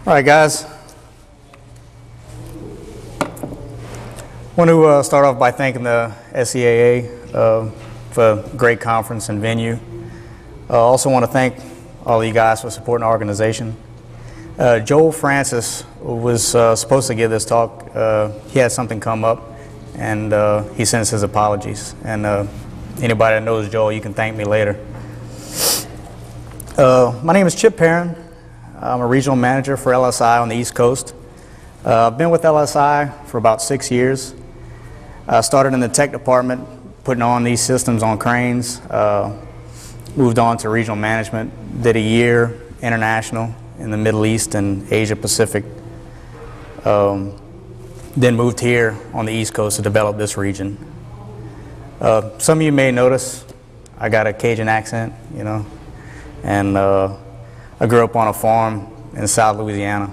All right, guys. I want to start off by thanking the SCAA for a great conference and venue. I also want to thank all of you guys for supporting our organization. Joel Francis was supposed to give this talk. He had something come up, and he sends his apologies. And anybody that knows Joel, you can thank me later. My name is Chip Perrin. I'm a regional manager for LSI on the East Coast. I've been with LSI for about 6 years. I started in the tech department, putting on these systems on cranes, moved on to regional management, did a year international in the Middle East and Asia Pacific, then moved here on the East Coast to develop this region. Some of you may notice I got a Cajun accent, you know, and I grew up on a farm in South Louisiana.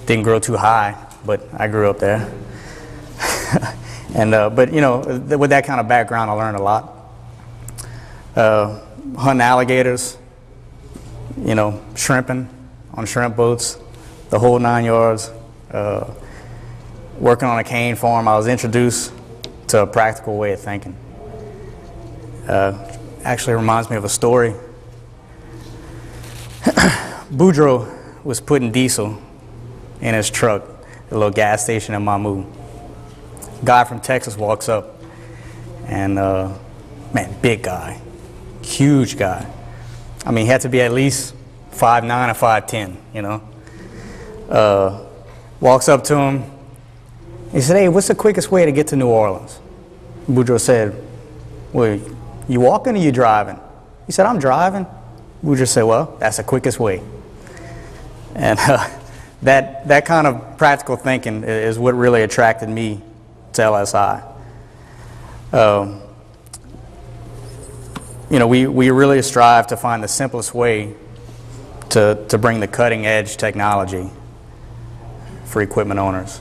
Didn't grow too high, but I grew up there. And but you know, with that kind of background, I learned a lot. Hunting alligators, you know, shrimping on shrimp boats, the whole 9 yards. Working on a cane farm, I was introduced to a practical way of thinking. Actually reminds me of a story. Boudreaux was putting diesel in his truck at a little gas station in Mamou. Guy from Texas walks up, and man, big guy, huge guy. I mean, he had to be at least 5'9" or 5'10", you know. Walks up to him. He said, "Hey, what's the quickest way to get to New Orleans?" Boudreaux said, "Well, you walking or you driving?" He said, "I'm driving." Boudreaux said, "Well, that's the quickest way." And that kind of practical thinking is what really attracted me to LSI. You know, we really strive to find the simplest way to bring the cutting edge technology for equipment owners.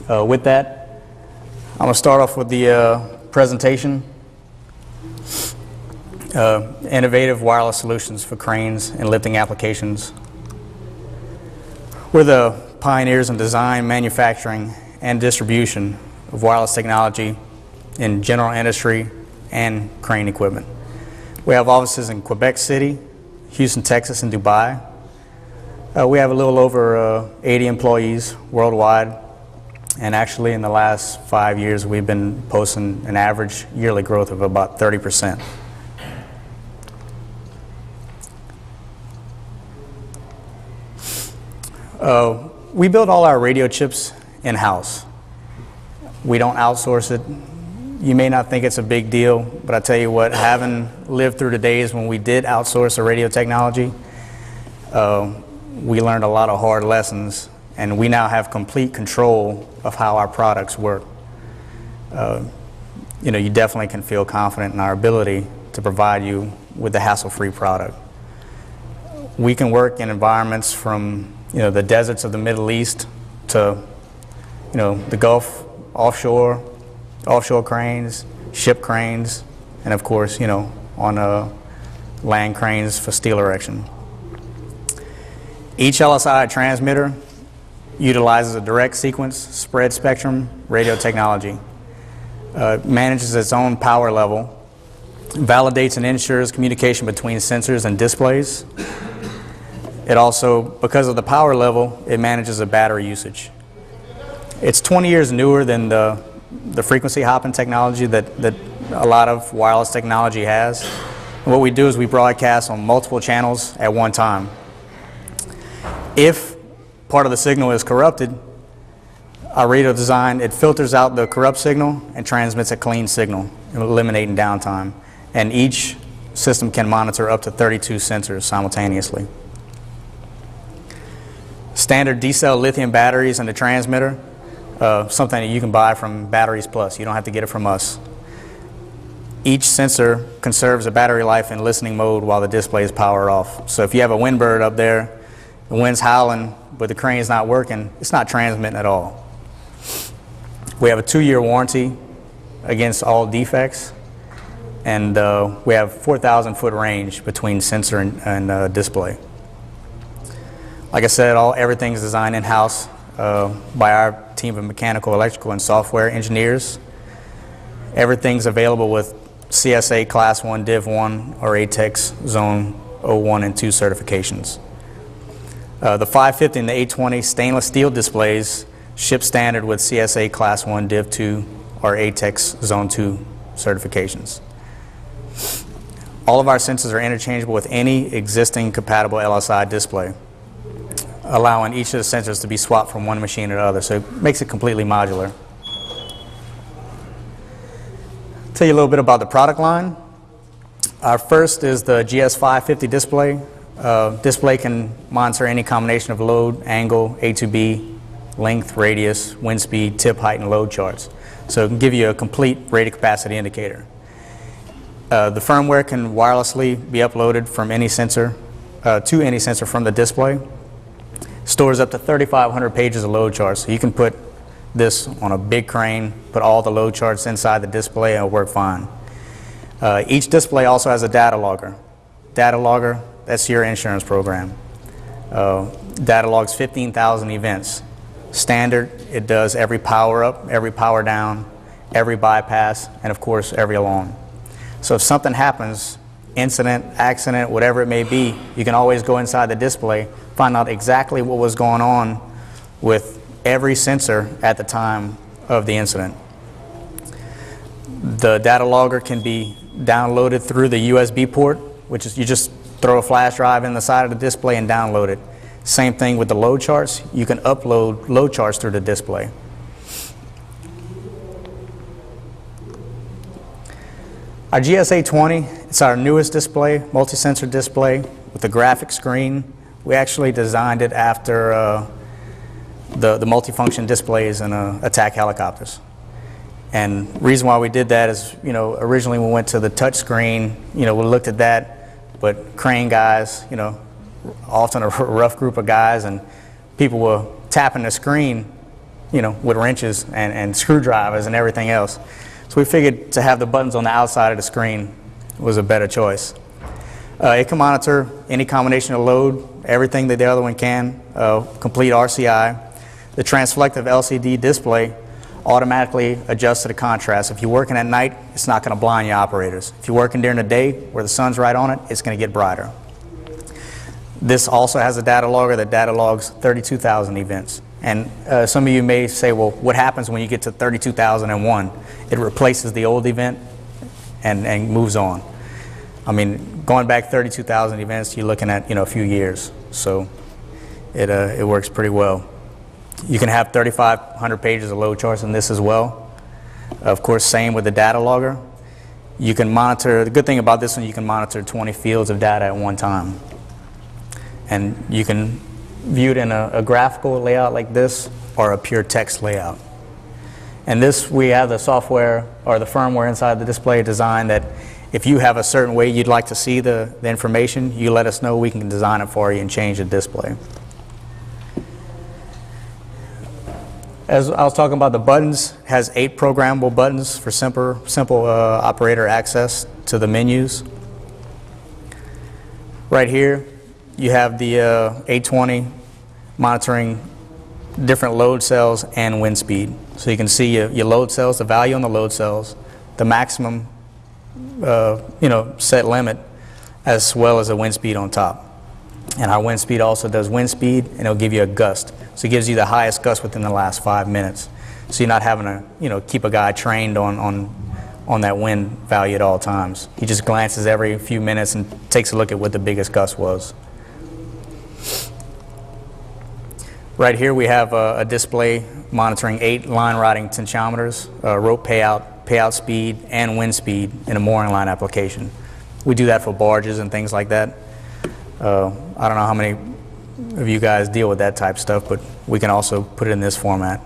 With that, I'm going to start off with the presentation. Innovative wireless solutions for cranes and lifting applications. We're the pioneers in design, manufacturing, and distribution of wireless technology in general industry and crane equipment. We have offices in Quebec City, Houston, Texas, and Dubai. We have a little over 80 employees worldwide, and actually in the last 5 years we've been posting an average yearly growth of about 30%. We build all our radio chips in-house. We don't outsource it. You may not think it's a big deal, but I tell you what, having lived through the days when we did outsource the radio technology, we learned a lot of hard lessons, and we now have complete control of how our products work. You know, you definitely can feel confident in our ability to provide you with a hassle-free product. We can work in environments from, you know, the deserts of the Middle East to, you know, the Gulf, offshore cranes, ship cranes, and of course, you know, on land cranes for steel erection. Each LSI transmitter utilizes a direct sequence spread spectrum radio technology. Manages its own power level, validates and ensures communication between sensors and displays. It also, because of the power level, it manages the battery usage. It's 20 years newer than the frequency hopping technology that a lot of wireless technology has. And what we do is we broadcast on multiple channels at one time. If part of the signal is corrupted, our radio design, it filters out the corrupt signal and transmits a clean signal, eliminating downtime. And each system can monitor up to 32 sensors simultaneously. Standard D-cell lithium batteries in the transmitter, something that you can buy from Batteries Plus. You don't have to get it from us. Each sensor conserves the battery life in listening mode while the display is powered off. So if you have a windbird up there, the wind's howling, but the crane's not working, it's not transmitting at all. We have a 2-year warranty against all defects, and we have 4,000 foot range between sensor and display. Like I said, everything's designed in-house by our team of mechanical, electrical, and software engineers. Everything's available with CSA Class 1, Div 1, or ATEX Zone 01 and 2 certifications. The 550 and the 820 stainless steel displays ship standard with CSA Class 1, Div 2, or ATEX Zone 2 certifications. All of our sensors are interchangeable with any existing compatible LSI display, allowing each of the sensors to be swapped from one machine to the other, so it makes it completely modular. Tell you a little bit about the product line. Our first is the GS550 display. Display can monitor any combination of load, angle, A to B, length, radius, wind speed, tip height, and load charts. So it can give you a complete rated capacity indicator. The firmware can wirelessly be uploaded from any sensor to any sensor from the display. Stores up to 3,500 pages of load charts, so you can put this on a big crane, put all the load charts inside the display, and it'll work fine. Each display also has a data logger. Data logger, that's your insurance program. Data logs 15,000 events. Standard, it does every power up, every power down, every bypass, and of course every alarm. So if something happens, incident, accident, whatever it may be, you can always go inside the display, find out exactly what was going on with every sensor at the time of the incident. The data logger can be downloaded through the USB port, which is you just throw a flash drive in the side of the display and download it. Same thing with the load charts. You can upload load charts through the display. Our GS820, it's our newest display, multi-sensor display with a graphic screen. We actually designed it after the multifunction displays in attack helicopters. And the reason why we did that is, originally we went to the touch screen, we looked at that, but crane guys, often a rough group of guys, and people were tapping the screen, with wrenches and screwdrivers and everything else. So we figured to have the buttons on the outside of the screen was a better choice. It can monitor any combination of load, everything that the other one can, complete RCI. The transflective LCD display automatically adjusts to the contrast. If you're working at night, it's not going to blind your operators. If you're working during the day where the sun's right on it, it's going to get brighter. This also has a data logger that data logs 32,000 events. And some of you may say, well, what happens when you get to 32,001? It replaces the old event and moves on. I mean, going back 32,000 events, you're looking at a few years. So it works pretty well. You can have 3,500 pages of load charts in this as well. Of course, same with the data logger. You can monitor, the good thing about this one, you can monitor 20 fields of data at one time. And you can view it in a graphical layout like this or a pure text layout. And this, we have the software or the firmware inside the display designed that if you have a certain way you'd like to see the information, you let us know, we can design it for you and change the display. As I was talking about, the buttons has 8 programmable buttons for simple operator access to the menus. Right here, you have the 820 monitoring different load cells and wind speed. So you can see your load cells, the value on the load cells, the maximum set limit, as well as a wind speed on top. And our wind speed also does wind speed, and it'll give you a gust. So it gives you the highest gust within the last 5 minutes. So you're not having to keep a guy trained on that wind value at all times. He just glances every few minutes and takes a look at what the biggest gust was. Right here we have a display monitoring 8 line riding tensiometers, rope payout speed, and wind speed in a mooring line application. We do that for barges and things like that. I don't know how many of you guys deal with that type of stuff, but we can also put it in this format.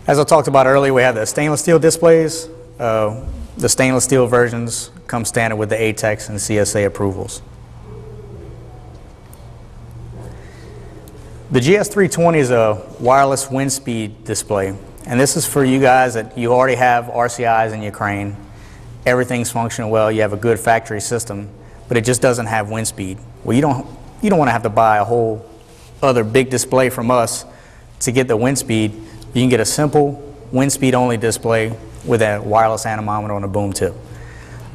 As I talked about earlier, we have the stainless steel displays. The stainless steel versions come standard with the ATEX and CSA approvals. The GS320 is a wireless wind speed display, and this is for you guys that you already have RCIs in your crane. Everything's functioning well, you have a good factory system, but it just doesn't have wind speed. Well, you don't you don't want to have to buy a whole other big display from us to get the wind speed. You can get a simple wind speed only display with a wireless anemometer on a boom tip.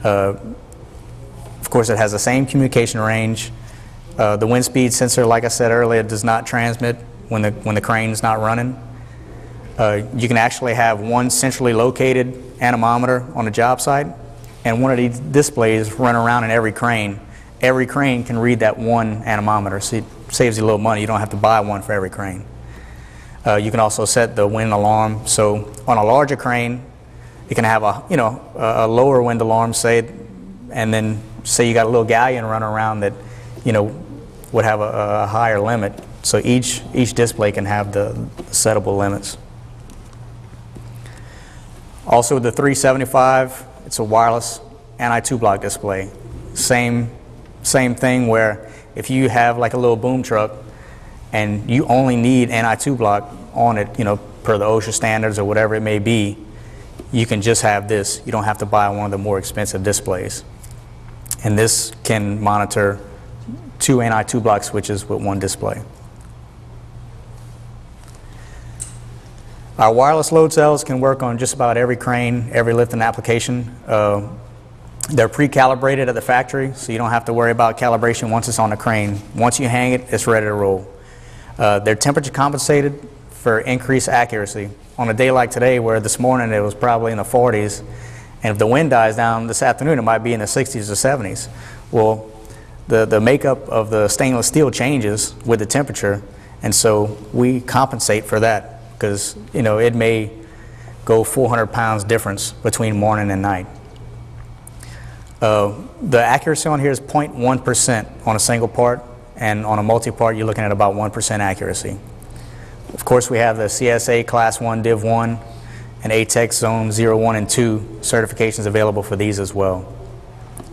Of course, it has the same communication range. The wind speed sensor, like I said earlier, does not transmit when the crane's not running. You can actually have one centrally located anemometer on a job site, and one of these displays run around in every crane. Every crane can read that one anemometer, so it saves you a little money. You don't have to buy one for every crane. You can also set the wind alarm. So on a larger crane, you can have a lower wind alarm, say, and then say you got a little galleon running around that would have a higher limit. So each display can have the settable limits. Also, the 375, it's a wireless anti-two-block display. Same thing, where if you have like a little boom truck and you only need anti-two-block on it, per the OSHA standards or whatever it may be, you can just have this. You don't have to buy one of the more expensive displays. And this can monitor 2 anti-two-block switches with one display. Our wireless load cells can work on just about every crane, every lifting application. They're pre-calibrated at the factory, so you don't have to worry about calibration once it's on the crane. Once you hang it, it's ready to roll. They're temperature compensated for increased accuracy. On a day like today, where this morning it was probably in the 40s, and if the wind dies down this afternoon, it might be in the 60s or 70s. Well, the makeup of the stainless steel changes with the temperature, and so we compensate for that, because it may go 400 pounds difference between morning and night. The accuracy on here is 0.1% on a single part, and on a multi-part you're looking at about 1% accuracy. Of course, we have the CSA Class 1 Div 1 and ATEX Zone 0, 1, and 2 certifications available for these as well.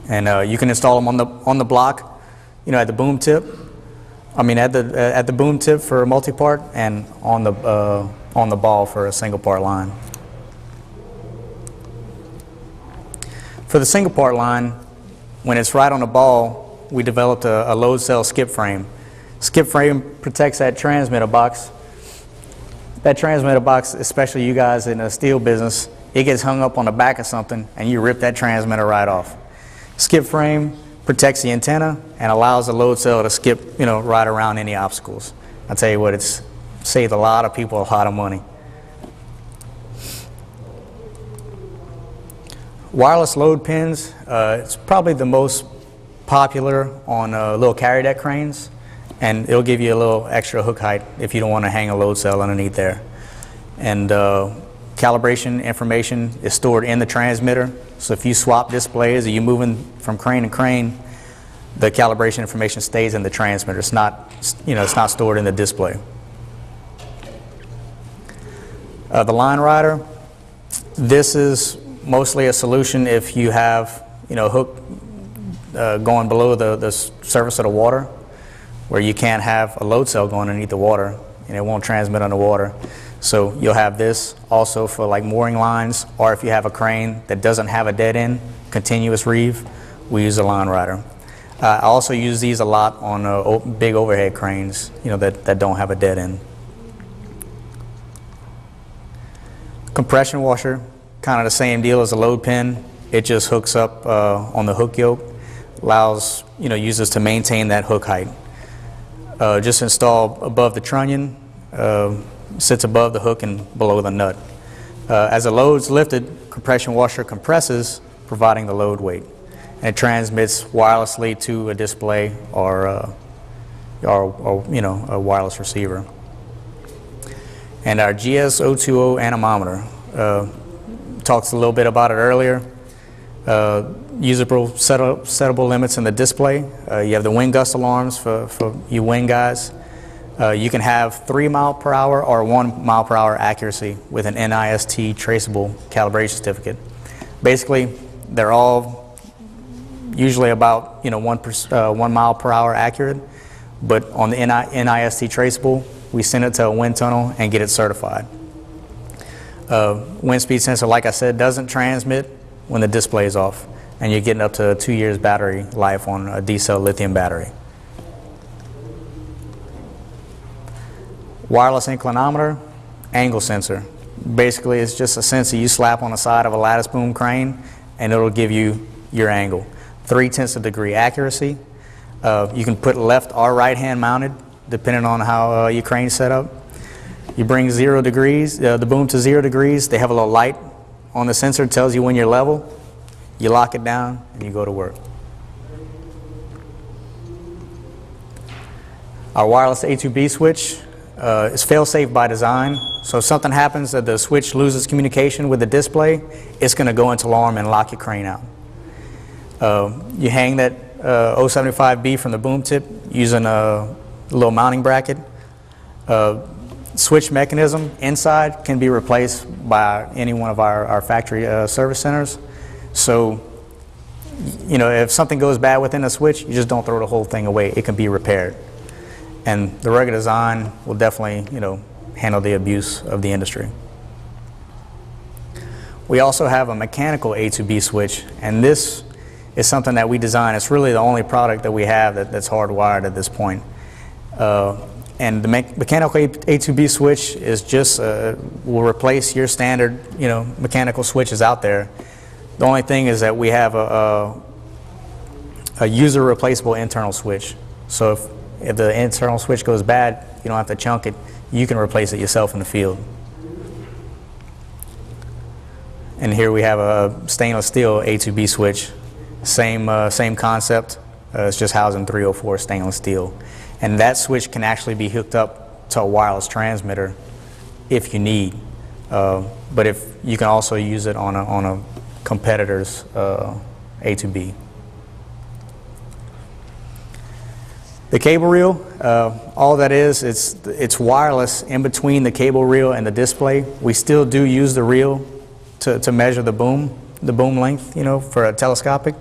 And you can install them on the block, at the boom tip. At the boom tip for a multi-part, and on the ball for a single part line. For the single part line, when it's right on the ball, we developed a load cell skip frame. Skip frame protects that transmitter box. That transmitter box, especially you guys in the steel business, it gets hung up on the back of something and you rip that transmitter right off. Skip frame protects the antenna and allows the load cell to skip, right around any obstacles. I tell you what, it's saved a lot of people a lot of money. Wireless load pins, it's probably the most popular on little carry deck cranes, and it'll give you a little extra hook height if you don't want to hang a load cell underneath there. And calibration information is stored in the transmitter, so if you swap displays or you're moving from crane to crane, the calibration information stays in the transmitter. It's not, it's not stored in the display. The line rider, this is mostly a solution if you have, hook going below the surface of the water, where you can't have a load cell going underneath the water and it won't transmit underwater. So you'll have this also for like mooring lines, or if you have a crane that doesn't have a dead end, continuous reeve, we use a line rider. I also use these a lot on big overhead cranes, that don't have a dead end. Compression washer, kind of the same deal as a load pin. It just hooks up on the hook yoke, allows users to maintain that hook height. Just installed above the trunnion, sits above the hook and below the nut. As the load's lifted, compression washer compresses, providing the load weight. And it transmits wirelessly to a display or a wireless receiver. And our GS020 anemometer, talks a little bit about it earlier. Usable settable limits in the display. You have the wind gust alarms for you wind guys. You can have 3 mile per hour or 1 mile per hour accuracy with an NIST traceable calibration certificate. Basically, they're all usually about 1 mile per hour accurate, but on the NIST traceable, we send it to a wind tunnel and get it certified. Wind speed sensor, like I said, doesn't transmit when the display is off, and you're getting up to 2 years battery life on a D-cell lithium battery. Wireless inclinometer, angle sensor. Basically, it's just a sensor you slap on the side of a lattice boom crane, and it'll give you your angle. 0.3 degree accuracy. You can put left or right hand mounted, depending on how your crane's set up. You bring 0 degrees, the boom to 0 degrees. They have a little light on the sensor, tells you when you're level. You lock it down, and you go to work. Our wireless A2B switch is fail-safe by design. So if something happens that the switch loses communication with the display, it's going to go into alarm and lock your crane out. You hang that 075B from the boom tip using a little mounting bracket. Switch mechanism inside can be replaced by any one of our factory service centers. So, you know, if something goes bad within the switch, you just don't throw the whole thing away. It can be repaired. And the rugged design will definitely, you know, handle the abuse of the industry. We also have a mechanical A2B switch, and this is something that we design. It's really the only product that we have that's hardwired at this point. And the mechanical A2B switch is just will replace your standard, you know, mechanical switches out there. The only thing is that we have a user replaceable internal switch. So if the internal switch goes bad, you don't have to chunk it. You can replace it yourself in the field. And here we have a stainless steel A2B switch. Same concept. It's just housed in 304 stainless steel. And that switch can actually be hooked up to a wireless transmitter if you need. But if you can also use it on a competitor's A2B. The cable reel, all that is, it's wireless in between the cable reel and the display. We still do use the reel to measure the boom length, you know, for a telescopic.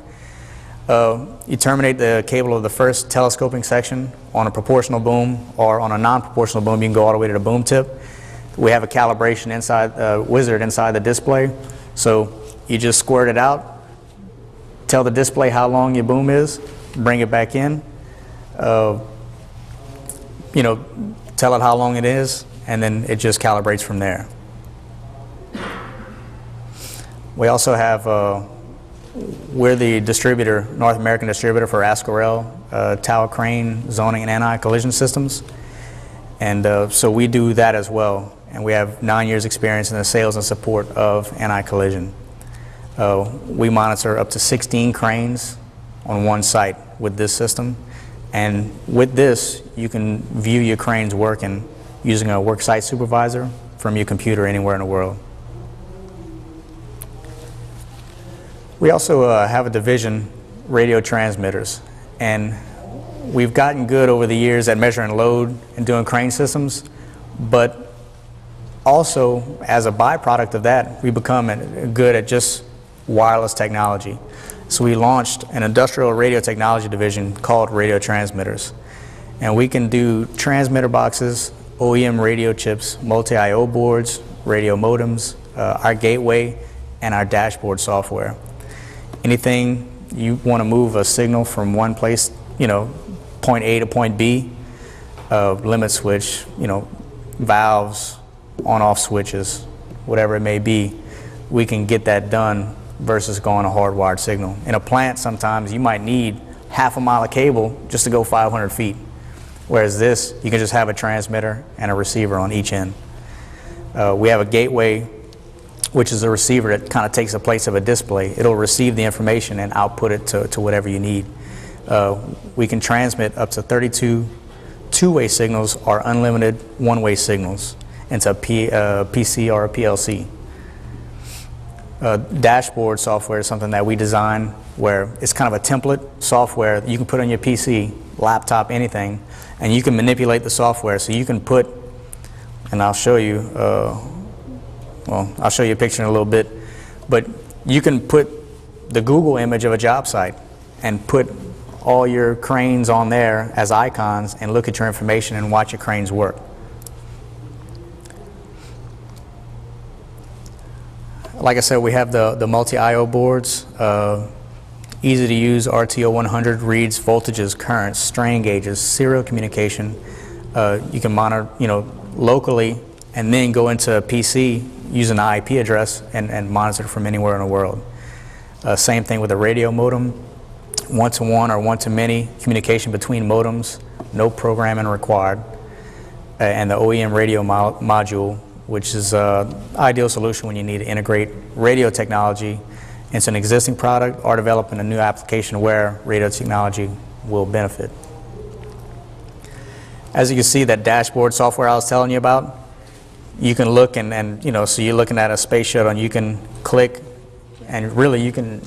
You terminate the cable of the first telescoping section on a proportional boom, or on a non-proportional boom, you can go all the way to the boom tip. We have a calibration wizard inside the display. So you just squirt it out, tell the display how long your boom is, bring it back in, you know, tell it how long it is, and then it just calibrates from there. We also have, we're the distributor, North American distributor for Ascarel, tower crane, zoning, and anti-collision systems. And so we do that as well. And we have 9 years experience in the sales and support of anti-collision. We monitor up to 16 cranes on one site with this system. And with this, you can view your cranes working using a work site supervisor from your computer anywhere in the world. We also have a division, radio transmitters, and we've gotten good over the years at measuring load and doing crane systems, but also as a byproduct of that, we become good at just wireless technology. So we launched an industrial radio technology division called Radio Transmitters, and we can do transmitter boxes, OEM radio chips, multi-IO boards, radio modems, our gateway, and our dashboard software. Anything you want to move a signal from one place, you know, point A to point B, limit switch, you know, valves, on-off switches, whatever it may be, we can get that done versus going a hardwired signal. In a plant, sometimes you might need half a mile of cable just to go 500 feet, whereas this, you can just have a transmitter and a receiver on each end. We have a gateway, which is a receiver that kind of takes the place of a display. It'll receive the information and output it to whatever you need. We can transmit up to 32 two-way signals or unlimited one-way signals into a PC or a PLC. Dashboard software is something that we design where it's kind of a template software that you can put on your PC, laptop, anything, and you can manipulate the software. So you can put, and I'll show you, well, I'll show you a picture in a little bit, but you can put the Google image of a job site and put all your cranes on there as icons and look at your information and watch your cranes work. Like I said, we have the multi-IO boards, easy to use. RTO 100 reads voltages, currents, strain gauges, serial communication. You can monitor, you know, locally and then go into a PC using the IP address and monitor from anywhere in the world. Same thing with a radio modem, one-to-one or one-to-many communication between modems, no programming required, and the OEM radio module, which is an ideal solution when you need to integrate radio technology into an existing product or developing a new application where radio technology will benefit. As you can see, that dashboard software I was telling you about, you can look and you know, so you're looking at a space shuttle and you can click and really you can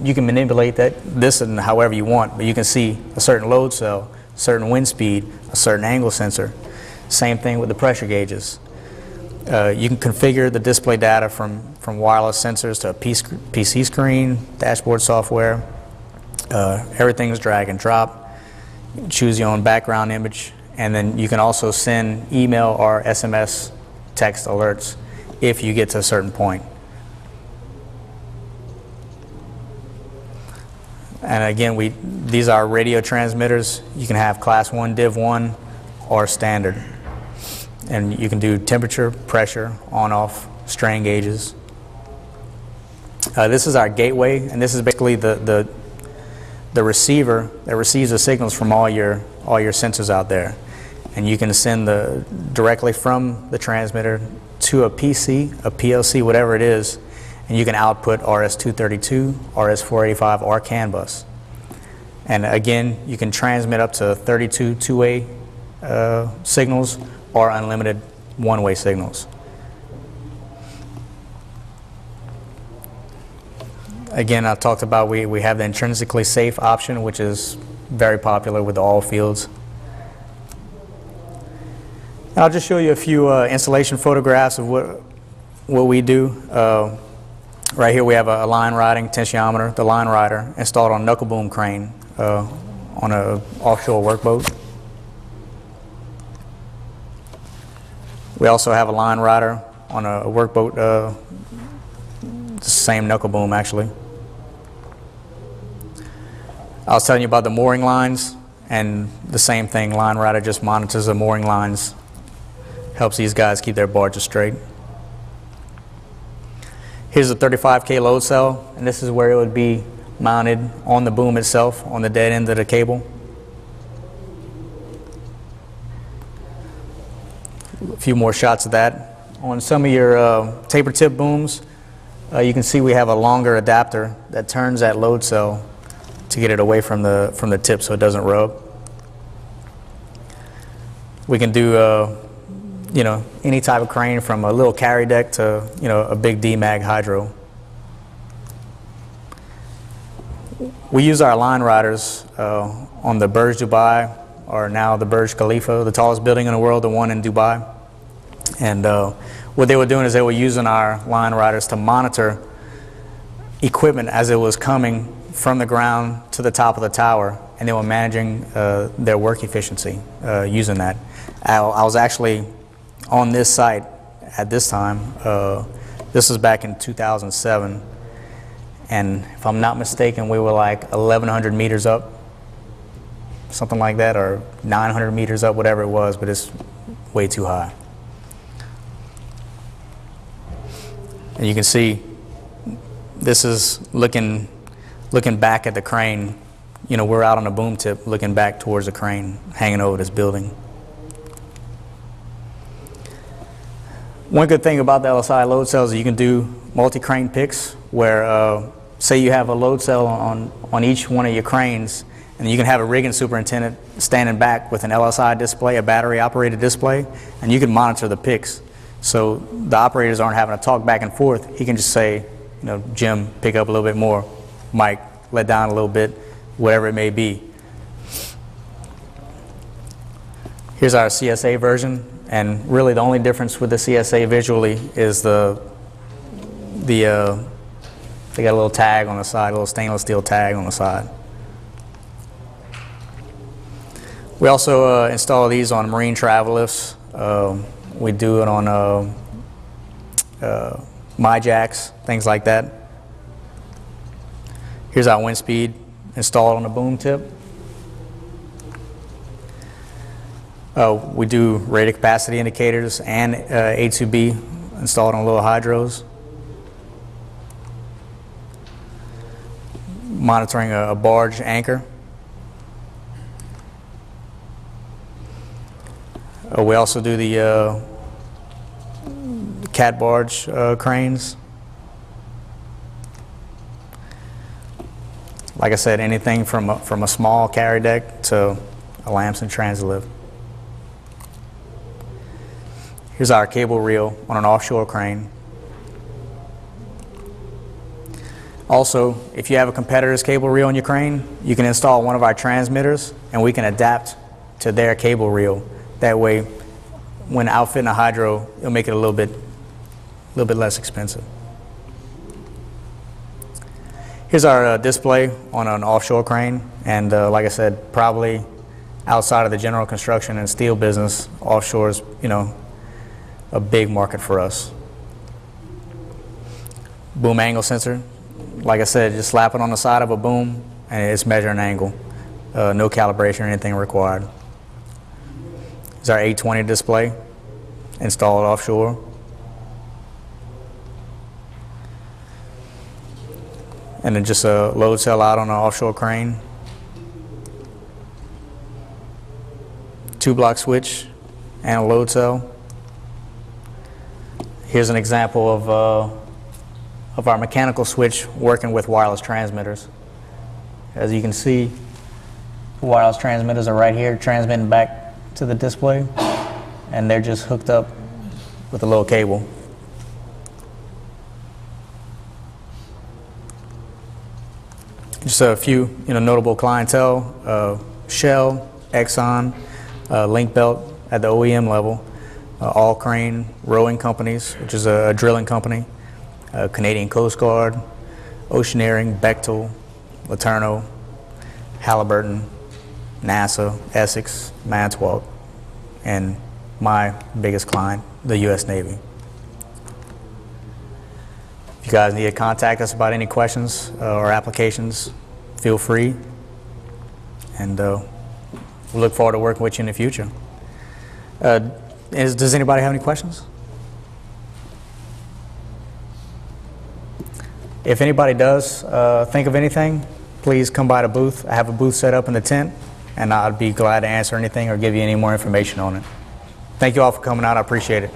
manipulate this and however you want, but you can see a certain load cell, a certain wind speed, a certain angle sensor. Same thing with the pressure gauges. You can configure the display data from wireless sensors to a PC screen, dashboard software. Everything is drag and drop. You can choose your own background image, and then you can also send email or SMS text alerts if you get to a certain point. And again, these are radio transmitters. You can have class 1, div 1, or standard. And you can do temperature, pressure, on-off, strain gauges. This is our gateway, and this is basically the receiver that receives the signals from all your sensors out there. And you can send directly from the transmitter to a PC, a PLC, whatever it is, and you can output RS-232, RS-485, or CAN bus. And again, you can transmit up to 32 two-way signals or unlimited one-way signals. Again, I talked about we have the intrinsically safe option, which is very popular with all fields. And I'll just show you a few installation photographs of what we do. Right here we have a line riding tensiometer, the line rider, installed on a knuckle boom crane on an offshore workboat. We also have a line rider on a workboat, the same knuckle boom actually. I was telling you about the mooring lines, and the same thing, line rider just monitors the mooring lines, helps these guys keep their barges straight. Here's a 35K load cell, and this is where it would be mounted on the boom itself, on the dead end of the cable. A few more shots of that. On some of your taper tip booms, you can see we have a longer adapter that turns that load cell to get it away from the tip so it doesn't rub. We can do you know, any type of crane from a little carry deck to, you know, a big DMAG hydro. We use our line riders on the Burj Dubai, or now the Burj Khalifa, the tallest building in the world, the one in Dubai. And what they were doing is they were using our line riders to monitor equipment as it was coming from the ground to the top of the tower, and they were managing their work efficiency using that. I was actually on this site at this time. This was back in 2007, and if I'm not mistaken, we were like 1,100 meters up, something like that, or 900 meters up, whatever it was, but it's way too high. And you can see this is looking back at the crane. You know, we're out on a boom tip looking back towards the crane hanging over this building. One good thing about the LSI load cells is you can do multi-crane picks where, say you have a load cell on each one of your cranes, and you can have a rigging superintendent standing back with an LSI display, a battery operated display, and you can monitor the picks. So the operators aren't having to talk back and forth. He can just say, you know, Jim, pick up a little bit more. Mike, let down a little bit, whatever it may be. Here's our CSA version, and really the only difference with the CSA visually is they got a little tag on the side, a little stainless steel tag on the side. We also install these on marine travel lifts. We do it on MyJacks, things like that. Here's our wind speed installed on the boom tip. We do rated capacity indicators and A2B installed on little hydros. Monitoring a barge anchor. We also do the cat barge cranes. Like I said, anything from a small carry deck to a Lamson translift. Here's our cable reel on an offshore crane. Also, if you have a competitor's cable reel on your crane, you can install one of our transmitters and we can adapt to their cable reel. That way, when outfitting a hydro, it'll make it a little bit less expensive. Here's our display on an offshore crane, and like I said, probably outside of the general construction and steel business, offshore is, a big market for us. Boom angle sensor, like I said, just slap it on the side of a boom and it's measuring angle. No calibration or anything required. Here's our 820 display installed offshore. And then just a load cell out on an offshore crane. 2-block switch and a load cell. Here's an example of our mechanical switch working with wireless transmitters. As you can see, the wireless transmitters are right here transmitting back to the display, and they're just hooked up with a little cable. Just a few notable clientele: Shell, Exxon, Link Belt at the OEM level, All Crane Rowing Companies, which is a drilling company, Canadian Coast Guard, Oceaneering, Bechtel, Laterno, Halliburton, NASA, Essex, Manitowoc, and my biggest client, the U.S. Navy. If you guys need to contact us about any questions or applications, feel free, and we look forward to working with you in the future. Does anybody have any questions? If anybody does think of anything, please come by the booth. I have a booth set up in the tent, and I'd be glad to answer anything or give you any more information on it. Thank you all for coming out. I appreciate it.